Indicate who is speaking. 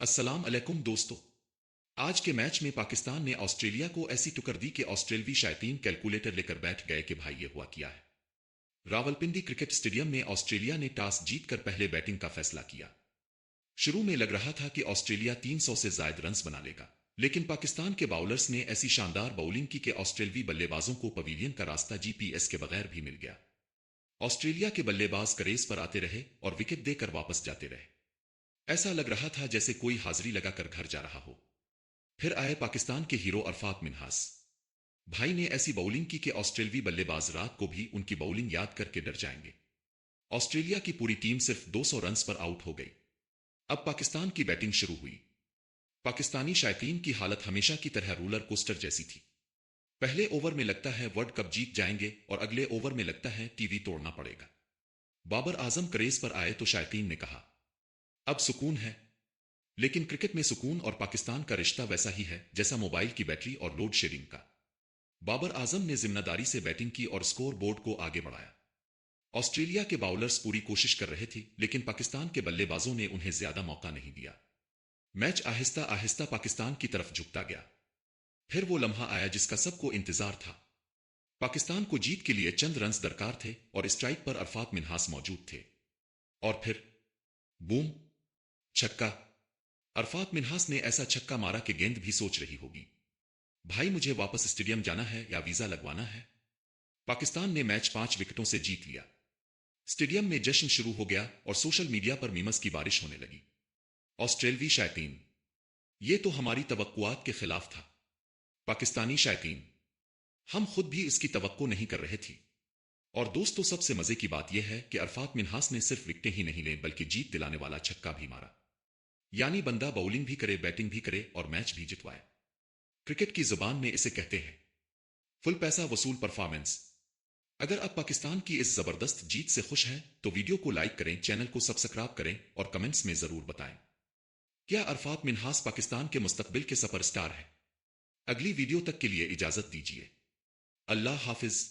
Speaker 1: السلام علیکم دوستو۔ آج کے میچ میں پاکستان نے آسٹریلیا کو ایسی ٹکر دی کہ آسٹریلوی شائقین کیلکولیٹر لے کر بیٹھ گئے کہ بھائی یہ ہوا کیا ہے۔ راولپنڈی کرکٹ اسٹیڈیم میں آسٹریلیا نے ٹاس جیت کر پہلے بیٹنگ کا فیصلہ کیا۔ شروع میں لگ رہا تھا کہ آسٹریلیا 300 سے زائد رنز بنا لے گا، لیکن پاکستان کے باؤلرز نے ایسی شاندار باؤلنگ کی کہ آسٹریلوی بلے بازوں کو پویلین کا راستہ جی پی ایس کے بغیر بھی مل گیا۔ آسٹریلیا کے بلے باز کریز پر آتے رہے اور وکٹ دے کر واپس جاتے رہے۔ ایسا لگ رہا تھا جیسے کوئی حاضری لگا کر گھر جا رہا ہو۔ پھر آئے پاکستان کے ہیرو عرفات منہاس۔ بھائی نے ایسی باؤلنگ کی کہ آسٹریلوی بلے باز رات کو بھی ان کی باؤلنگ یاد کر کے ڈر جائیں گے۔ آسٹریلیا کی پوری ٹیم صرف 200 رنز پر آؤٹ ہو گئی۔ اب پاکستان کی بیٹنگ شروع ہوئی۔ پاکستانی شائقین کی حالت ہمیشہ کی طرح رولر کوسٹر جیسی تھی۔ پہلے اوور میں لگتا ہے ورلڈ کپ جیت جائیں گے اور اگلے اوور میں لگتا ہے ٹی وی توڑنا پڑے گا۔ بابر اعظم کریز پر آئے تو شائقین نے کہا اب سکون ہے، لیکن کرکٹ میں سکون اور پاکستان کا رشتہ ویسا ہی ہے جیسا موبائل کی بیٹری اور لوڈ شیڈنگ کا۔ بابر اعظم نے ذمہ داری سے بیٹنگ کی اور سکور بورڈ کو آگے بڑھایا۔ آسٹریلیا کے باؤلرز پوری کوشش کر رہے تھے، لیکن پاکستان کے بلے بازوں نے انہیں زیادہ موقع نہیں دیا۔ میچ آہستہ آہستہ پاکستان کی طرف جھکتا گیا۔ پھر وہ لمحہ آیا جس کا سب کو انتظار تھا۔ پاکستان کو جیت کے لیے چند رنز درکار تھے اور اسٹرائک پر عرفات منہاس موجود تھے۔ اور پھر بوم، چھکا۔ عرفات منہاس نے ایسا چھکا مارا کہ گیند بھی سوچ رہی ہوگی بھائی مجھے واپس اسٹیڈیم جانا ہے یا ویزا لگوانا ہے۔ پاکستان نے میچ 5 وکٹوں سے جیت لیا۔ اسٹیڈیم میں جشن شروع ہو گیا اور سوشل میڈیا پر میمز کی بارش ہونے لگی۔ آسٹریلوی شائقین، یہ تو ہماری توقعات کے خلاف تھا۔ پاکستانی شائقین، ہم خود بھی اس کی توقع نہیں کر رہے تھے۔ اور دوستو سب سے مزے کی بات یہ ہے کہ عرفات منہاس نے صرف وکٹیں ہی نہیں لیں بلکہ جیت دلانے والا چھکا بھی مارا۔ یعنی بندہ باؤلنگ بھی کرے، بیٹنگ بھی کرے اور میچ بھی جتوائے۔ کرکٹ کی زبان میں اسے کہتے ہیں فل پیسہ وصول پرفارمنس۔ اگر آپ پاکستان کی اس زبردست جیت سے خوش ہیں تو ویڈیو کو لائک کریں، چینل کو سبسکرائب کریں اور کمنٹس میں ضرور بتائیں کیا عرفات منہاس پاکستان کے مستقبل کے سپر سٹار ہے۔ اگلی ویڈیو تک کے لیے اجازت دیجیے۔ اللہ حافظ۔